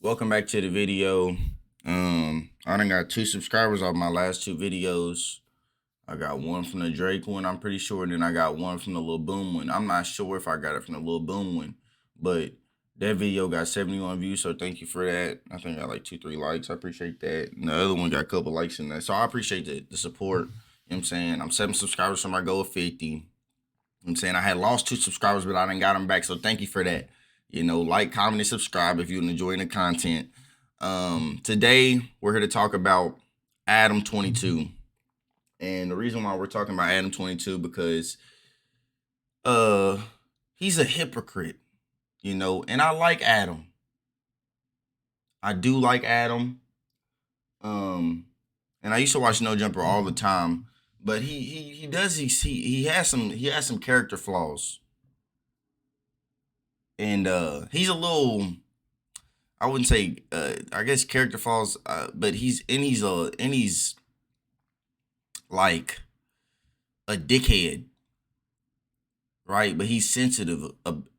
Welcome back to the video. I done got 2 subscribers off my last 2 videos. I got one from the Drake one, I'm pretty sure, and then I got one from the Lil Boom one. I'm not sure if I got it from the Lil Boom one, but that video got 71 views, so thank you for that. I think I got like 2-3 likes. I appreciate that. And the other one got a couple likes in that. So I appreciate the support. You know what I'm saying? I'm 7 subscribers from my goal of 50. You know what I'm saying? I had lost 2 subscribers, but I done got them back, so thank you for that. Like, comment, and subscribe if you're enjoying the content. Today we're here to talk about Adam22. And the reason why we're talking about Adam22 because he's a hypocrite, and I like Adam. I do like Adam. And I used to watch No Jumper all the time, but he has some character flaws. And he's a little, I wouldn't say I guess character flaws, but he's like a dickhead, right? But he's sensitive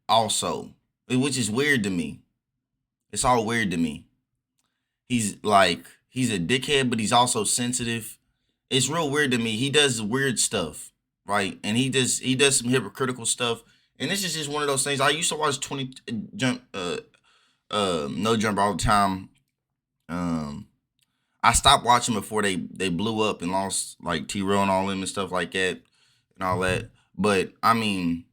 also, which is weird to me. It's all weird to me. He's a dickhead, but he's also sensitive. It's real weird to me. He does weird stuff, right? And he does some hypocritical stuff. And this is just one of those things. I used to watch No Jumper all the time. I stopped watching before they blew up and lost like T-Rail and all them and stuff like that and all that. But I mean,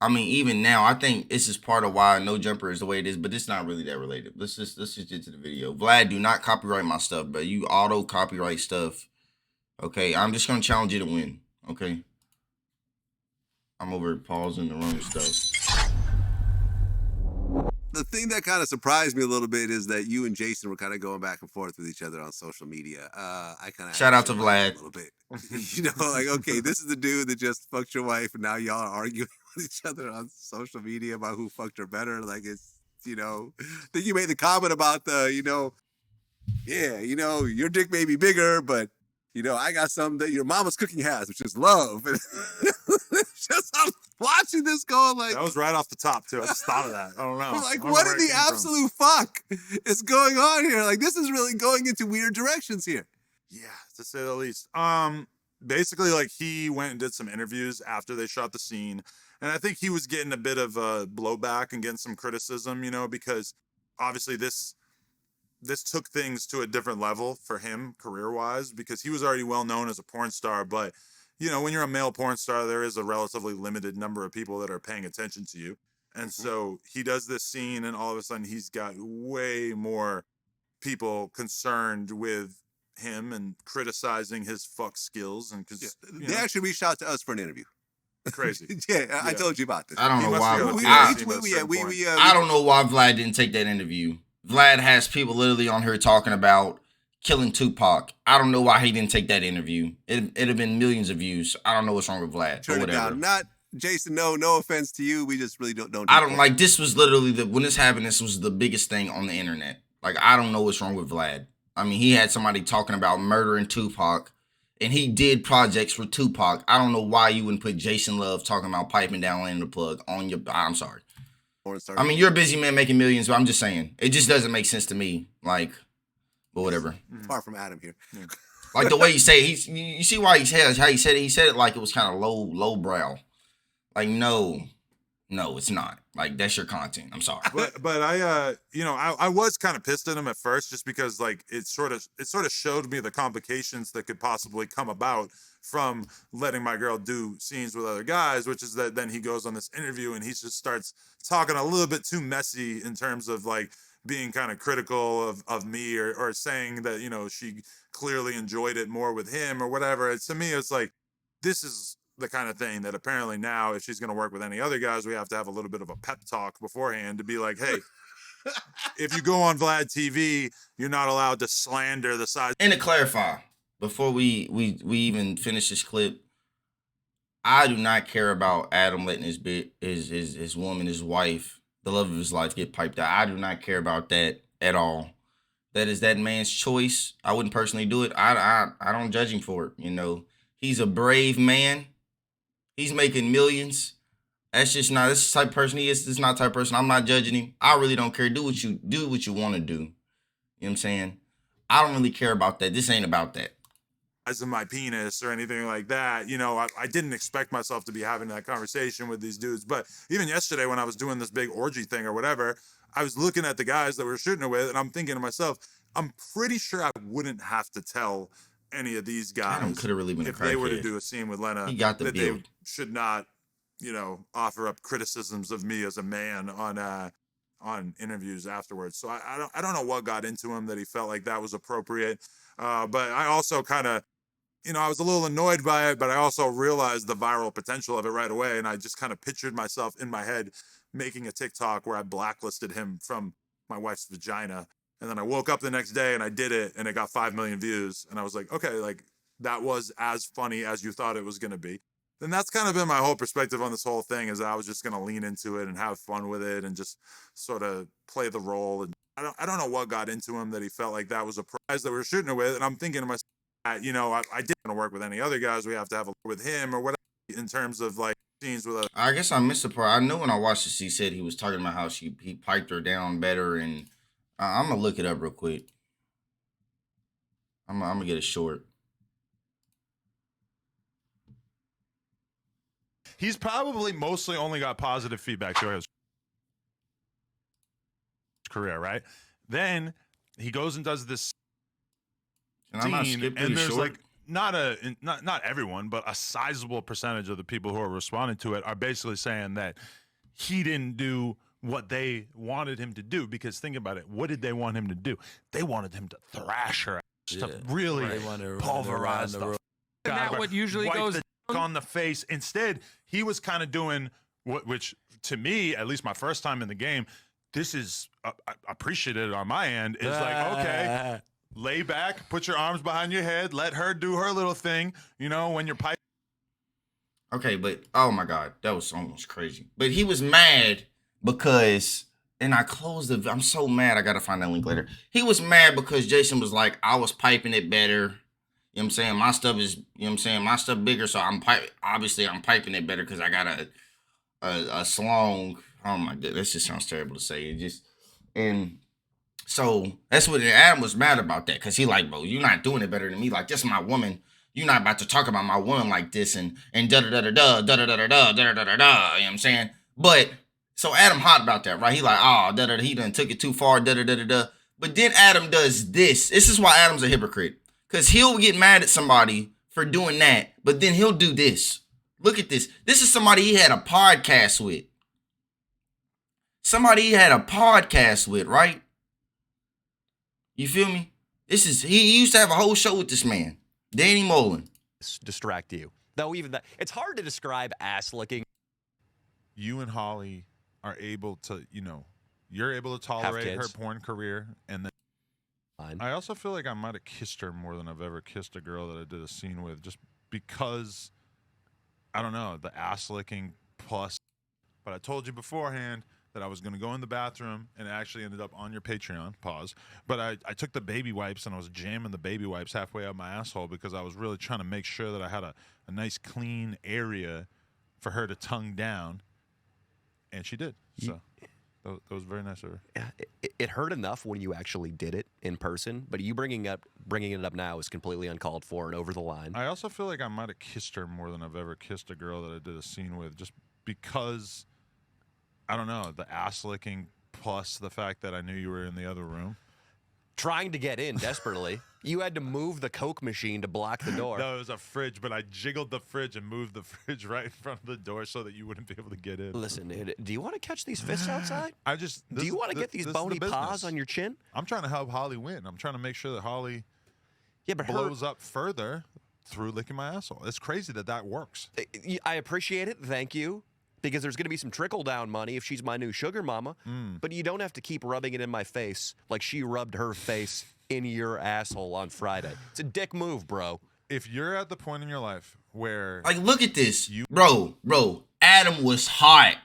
even now, I think this is part of why No Jumper is the way it is, but it's not really that related. Let's just get to the video. Vlad, do not copyright my stuff, bro. You auto copyright stuff. Okay, I'm just gonna challenge you to win. Okay, I'm over pausing the wrong stuff. The thing that kind of surprised me a little bit is that you and Jason were kind of going back and forth with each other on social media. I kind of Shout out to Vlad. A little bit. Like, okay, this is the dude that just fucked your wife, and now y'all are arguing with each other on social media about who fucked her better. Like, it's, I think you made the comment about your dick may be bigger, but I got something that your mama's cooking has, which is love. And just I'm watching this going like that was right off the top too. I just thought of that. I don't know. Like, what in the absolute fuck is going on here? Like, this is really going into weird directions here. Yeah, to say the least. Basically, like, he went and did some interviews after they shot the scene, and I think he was getting a bit of blowback and getting some criticism, because obviously this took things to a different level for him career-wise, because he was already well known as a porn star, but when you're a male porn star, there is a relatively limited number of people that are paying attention to you. And so he does this scene, and all of a sudden he's got way more people concerned with him and criticizing his fuck skills. And because they actually reached out to us for an interview. Crazy. Yeah, I told you about this. I don't know why. I don't know why Vlad didn't take that interview. Vlad has people literally on here talking about killing Tupac. I don't know why he didn't take that interview. It'd have been millions of views. I don't know what's wrong with Vlad. Turn or whatever. It down. Not Jason. No offense to you. We just really don't. I don't like. This was literally when this happened. This was the biggest thing on the internet. Like, I don't know what's wrong with Vlad. I mean, he had somebody talking about murdering Tupac, and he did projects for Tupac. I don't know why you wouldn't put Jason Love talking about piping down Landing the Plug on your. I'm sorry. I mean, you're a busy man making millions, but I'm just saying it just doesn't make sense to me. Like, but whatever. Far from Adam here. Yeah. Like the way you say it, you see why he said how he said it. He said it like it was kind of low brow. Like, no, it's not. Like, that's your content. I'm sorry. But I was kind of pissed at him at first, just because like it sort of showed me the complications that could possibly come about from letting my girl do scenes with other guys, which is that then he goes on this interview and he just starts talking a little bit too messy in terms of like being kind of critical of me or saying that, she clearly enjoyed it more with him or whatever. To me, it's like, this is the kind of thing that apparently now, if she's going to work with any other guys, we have to have a little bit of a pep talk beforehand to be like, hey, if you go on Vlad TV, you're not allowed to slander the size. And to clarify, before we even finish this clip, I do not care about Adam letting his woman, his wife, the love of his life, get piped out. I do not care about that at all. That is that man's choice. I wouldn't personally do it. I don't judge him for it. He's a brave man. He's making millions. That's just not. This is the type of person he is. This is not the type of person. I'm not judging him. I really don't care. Do what you want to do. You know what I'm saying? I don't really care about that. This ain't about that. As in my penis or anything like that. You know, I didn't expect myself to be having that conversation with these dudes. But even yesterday when I was doing this big orgy thing or whatever, I was looking at the guys that we were shooting it with, and I'm thinking to myself, I'm pretty sure I wouldn't have to tell any of these guys could have really been if a they were to crackhead. do a scene with Lena He got the that build. they should not, you know, offer up criticisms of me as a man on interviews afterwards. So I don't know what got into him that he felt like that was appropriate. But I also kind of, you know, I was a little annoyed by it, but I also realized the viral potential of it right away. And I just kind of pictured myself in my head making a TikTok where I blacklisted him from my wife's vagina. And then I woke up the next day and I did it and it got 5 million views. And I was like, okay, like that was as funny as you thought it was going to be. Then that's kind of been my whole perspective on this whole thing, is that I was just going to lean into it and have fun with it and just sort of play the role. And I don't know what got into him that he felt like that was a prize that we were shooting it with. And I'm thinking to myself, you know, I didn't want to work with any other guys. We have to have a with him or whatever in terms of like scenes with I guess I missed the part. I know when I watched this, he said he was talking about how he piped her down better, and I'm gonna look it up real quick. I'm gonna get it short. He's probably mostly only got positive feedback throughout his career, right? Then he goes and does this And I'm not scene, skipping and it there's short. like not everyone, but a sizable percentage of the people who are responding to it are basically saying that he didn't do what they wanted him to do. Because think about it, what did they want him to do? They wanted him to thrash her, to really pulverize the. Isn't that what usually wipe goes the on the face? Instead, he was kind of doing which to me, at least my first time in the game, this is appreciated on my end. Is like, okay, lay back, put your arms behind your head, let her do her little thing. You know, when you're piping. Okay, but oh my God, that was almost crazy. But he was mad because, and I closed the. I'm so mad. I gotta find that link later. He was mad because Jason was like, I was piping it better. You know what I'm saying? My stuff is, you know what I'm saying? My stuff bigger, so obviously I'm piping it better because I got a slong. Oh my God, that just sounds terrible to say. It just, and so that's what Adam was mad about that, because he like, bro, you're not doing it better than me. Like, this is my woman. You're not about to talk about my woman like this and da da da da da da da da da da da da da da. You know what I'm saying? But so Adam hot about that, right? He like, oh, da da da. He done took it too far, da da da da da. But then Adam does this. This is why Adam's a hypocrite, because he'll get mad at somebody for doing that, but then he'll do this. Look at this. This is somebody he had a podcast with. Somebody he had a podcast with, right? You feel me? This is, he used to have a whole show with this man, Danny Mullen. Distract you. Though even that, it's hard to describe ass licking. You and Holly are able to, you know, you're able to tolerate her porn career, and then I also feel like I might have kissed her more than I've ever kissed a girl that I did a scene with, just because, I don't know, the ass licking plus. But I told you beforehand that I was going to go in the bathroom, and it actually ended up on your Patreon, pause. But I took the baby wipes, and I was jamming the baby wipes halfway up my asshole because I was really trying to make sure that I had a nice clean area for her to tongue down, and she did. So that was very nice of her. It hurt enough when you actually did it in person, but you bringing it up now is completely uncalled for and over the line. I also feel like I might have kissed her more than I've ever kissed a girl that I did a scene with, just because, I don't know, the ass licking plus the fact that I knew you were in the other room. Trying to get in desperately. You had to move the Coke machine to block the door. No, it was a fridge, but I jiggled the fridge and moved the fridge right in front of the door so that you wouldn't be able to get in. Listen, do you want to catch these fists outside? Do you want to get these bony paws on your chin? I'm trying to help Holly win. I'm trying to make sure that Holly but blows up further through licking my asshole. It's crazy that works. I appreciate it. Thank you. Because there's going to be some trickle-down money if she's my new sugar mama. But you don't have to keep rubbing it in my face like she rubbed her face in your asshole on Friday. It's a dick move, bro. If you're at the point in your life where... Like, look at this. Bro, Adam was hot.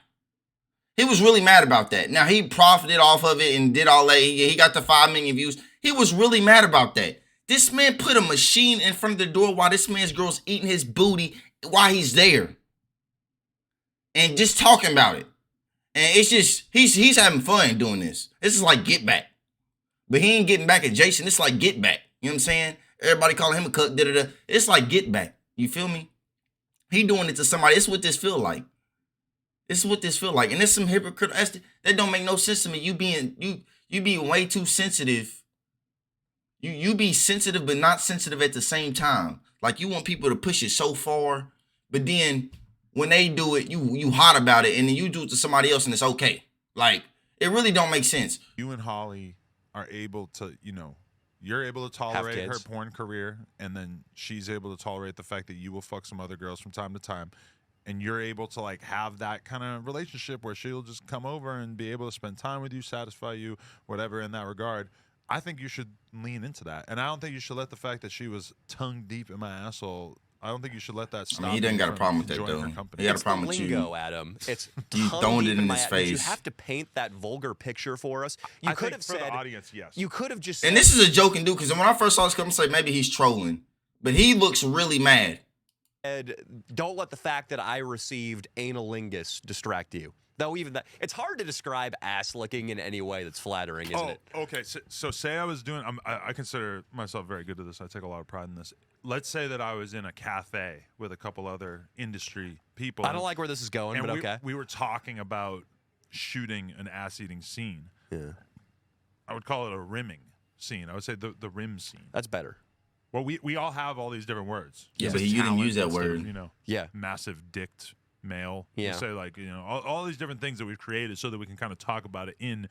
He was really mad about that. Now, he profited off of it and did all that. He got the 5 million views. He was really mad about that. This man put a machine in front of the door while this man's girl's eating his booty while he's there. and just talking about it. And it's just, he's having fun doing this. This is like Get Back. But he ain't getting back at Jason. It's like Get Back. You know what I'm saying? Everybody calling him a cuck, da-da-da. It's like Get Back. You feel me? He doing it to somebody. It's what this feel like. This is what this feel like. And there's some hypocrite. That don't make no sense to me. You being way too sensitive. You be sensitive but not sensitive at the same time. Like you want people to push it so far, but then when they do it, you hot about it, and then you do it to somebody else and it's okay. Like, it really don't make sense. You and Holly are able to, you're able to tolerate her porn career, and then she's able to tolerate the fact that you will fuck some other girls from time to time. And you're able to like have that kind of relationship where she'll just come over and be able to spend time with you, satisfy you, whatever in that regard. I think you should lean into that. And I don't think you should let the fact that she was tongue deep in my asshole, I don't think you should let that stop. I mean, he doesn't got a problem with that, though. He got a problem with lingo, Adam. It's you throwing it in his face. You have to paint that vulgar picture for us. You could have said, for the audience, yes. You could have just said, and this is a joking dude, because when I first saw this come, I say maybe he's trolling. But he looks really mad. Don't let the fact that I received analingus distract you. Though even that, it's hard to describe ass licking in any way that's flattering, isn't it? Okay. So say I was doing, I consider myself very good at this. I take a lot of pride in this. Let's say that I was in a cafe with a couple other industry people. I don't like where this is going, but okay. We were talking about shooting an ass-eating scene. Yeah. I would call it a rimming scene. I would say the rim scene. That's better. Well, we all have all these different words. Yeah, but you didn't use that word. Yeah. Massive dicked male. Yeah. We say like, all these different things that we've created so that we can kind of talk about it in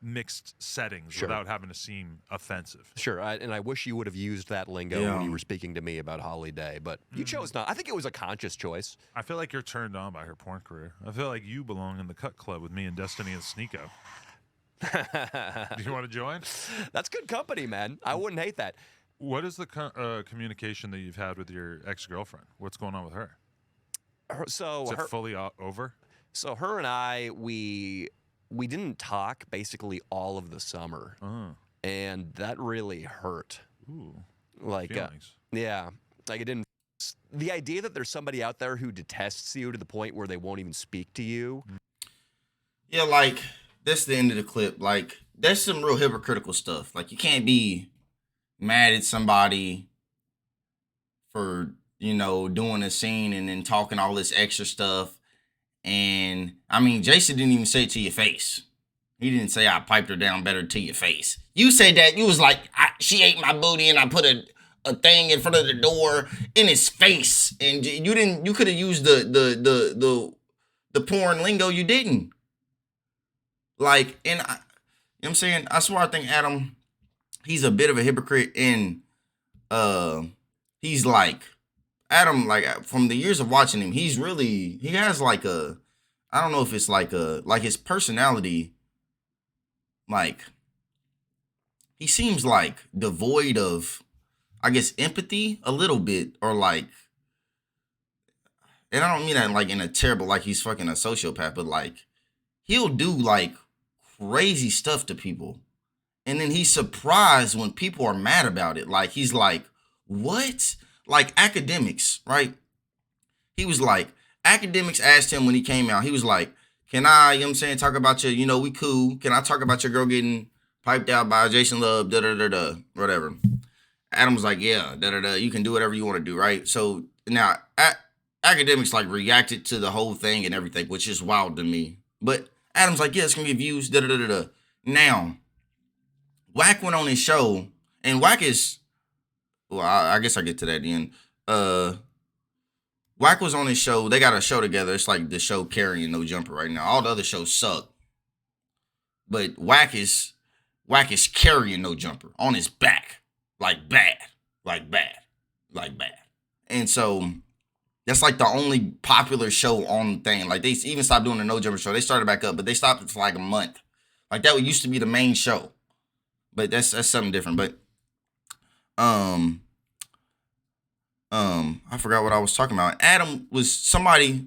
mixed settings without having to seem offensive. Sure, and I wish you would have used that lingo when you were speaking to me about Holly Day, but you chose not. I think it was a conscious choice. I feel like you're turned on by her porn career. I feel like you belong in the cut club with me and Destiny and Sneeko. Do you want to join? That's good company, man. I wouldn't hate that. What is the communication that you've had with your ex-girlfriend? What's going on with her? Is it fully over? So her and I, we didn't talk basically all of the summer, and that really hurt. Ooh, like yeah, like it didn't. The idea that there's somebody out there who detests you to the point where they won't even speak to you. Yeah, like that's the end of the clip. Like that's some real hypocritical stuff. Like you can't be mad at somebody for doing a scene and then talking all this extra stuff. And I mean, Jason didn't even say it to your face. He didn't say I piped her down better to your face. You said that. You was like, she ate my booty and I put a thing in front of the door in his face. And you didn't. You could have used the porn lingo. You didn't. Like, and you know what I'm saying? I swear I think Adam, he's a bit of a hypocrite. And he's like, Adam, like from the years of watching him, he has like I don't know if it's like his personality, like he seems like devoid of, I guess, empathy a little bit, or like, and I don't mean that like in a terrible, like he's fucking a sociopath, but like he'll do like crazy stuff to people. And then he's surprised when people are mad about it. Like he's like, what? Like academics, right? He was like, academics asked him when he came out, he was like, can I, you know what I'm saying, talk about your, we cool. Can I talk about your girl getting piped out by Jason Love, da-da-da-da, whatever. Adam was like, yeah, da-da-da, you can do whatever you want to do, right? So now academics like reacted to the whole thing and everything, which is wild to me. But Adam's like, yeah, it's going to get views, da-da-da-da-da. Now, Wack went on his show, and Wack is, well, I guess I get to that at the end. Wack was on his show. They got a show together. It's like the show Carrying No Jumper right now. All the other shows suck. But Wack is carrying No Jumper on his back. Like bad. And so that's like the only popular show on the thing. Like they even stopped doing the No Jumper show. They started back up, but they stopped it for like a month. Like that used to be the main show. But that's something different. But I forgot what I was talking about. Adam was somebody,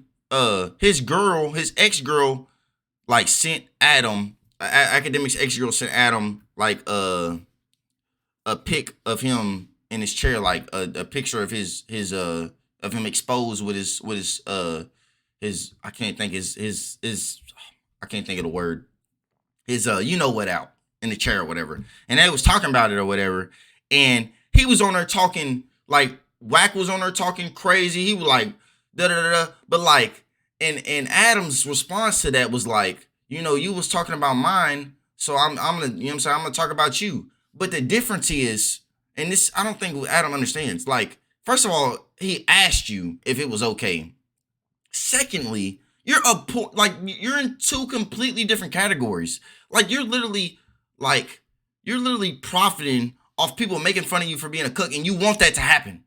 his ex-girl, like sent Adam, academic's ex-girl sent Adam, like, a pic of him in his chair, like a picture of his of him exposed with his I can't think I can't think of the word. His you know what out in the chair or whatever. And they was talking about it or whatever. And he was on there talking like Wack was on there talking crazy. He was like da da da. But like and Adam's response to that was like, you know, you was talking about mine, so I'm gonna, you know what I'm saying, I'm gonna talk about you. But the difference is, and this I don't think Adam understands. Like, first of all, he asked you if it was okay. Secondly, you're you're in two completely different categories. Like you're literally profiting off people making fun of you for being a cook, and you want that to happen.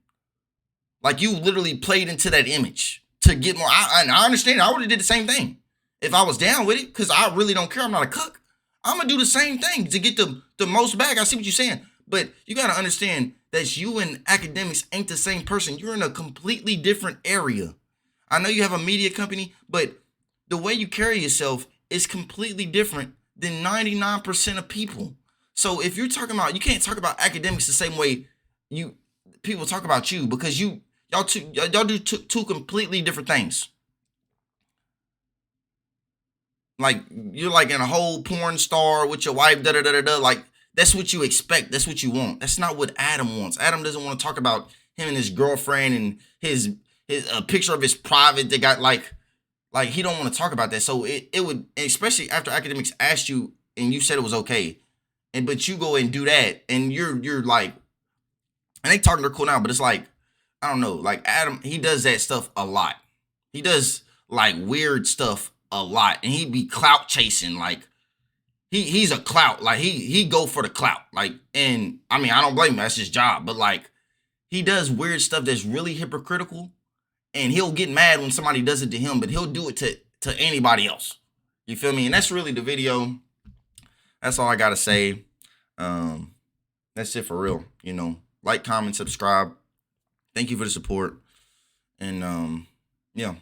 Like you literally played into that image to get more. I understand. I would have did the same thing if I was down with it, because I really don't care. I'm not a cook. I'm gonna do the same thing to get the most bag. I see what you're saying, but you gotta understand that you and academics ain't the same person. You're in a completely different area. I know you have a media company, but the way you carry yourself is completely different than 99% of people. So if you're talking about, you can't talk about academics the same way people talk about you, because y'all do two completely different things. Like you're like in a whole porn star with your wife, da da da da da. Like that's what you expect. That's what you want. That's not what Adam wants. Adam doesn't want to talk about him and his girlfriend and his a picture of his private that got like he don't want to talk about that. So it would, especially after academics asked you and you said it was okay, but you go and do that and you're like, and they talking, they're cool now, but it's like, I don't know, like Adam, he does that stuff a lot. He does like weird stuff a lot, and he be clout chasing. Like he's a clout, like he go for the clout. Like, and I mean, I don't blame him, that's his job, but like he does weird stuff that's really hypocritical. And he'll get mad when somebody does it to him, but he'll do it to anybody else. You feel me? And that's really the video. That's all I gotta say. That's it for real. You know, like, comment, subscribe. Thank you for the support. And yeah.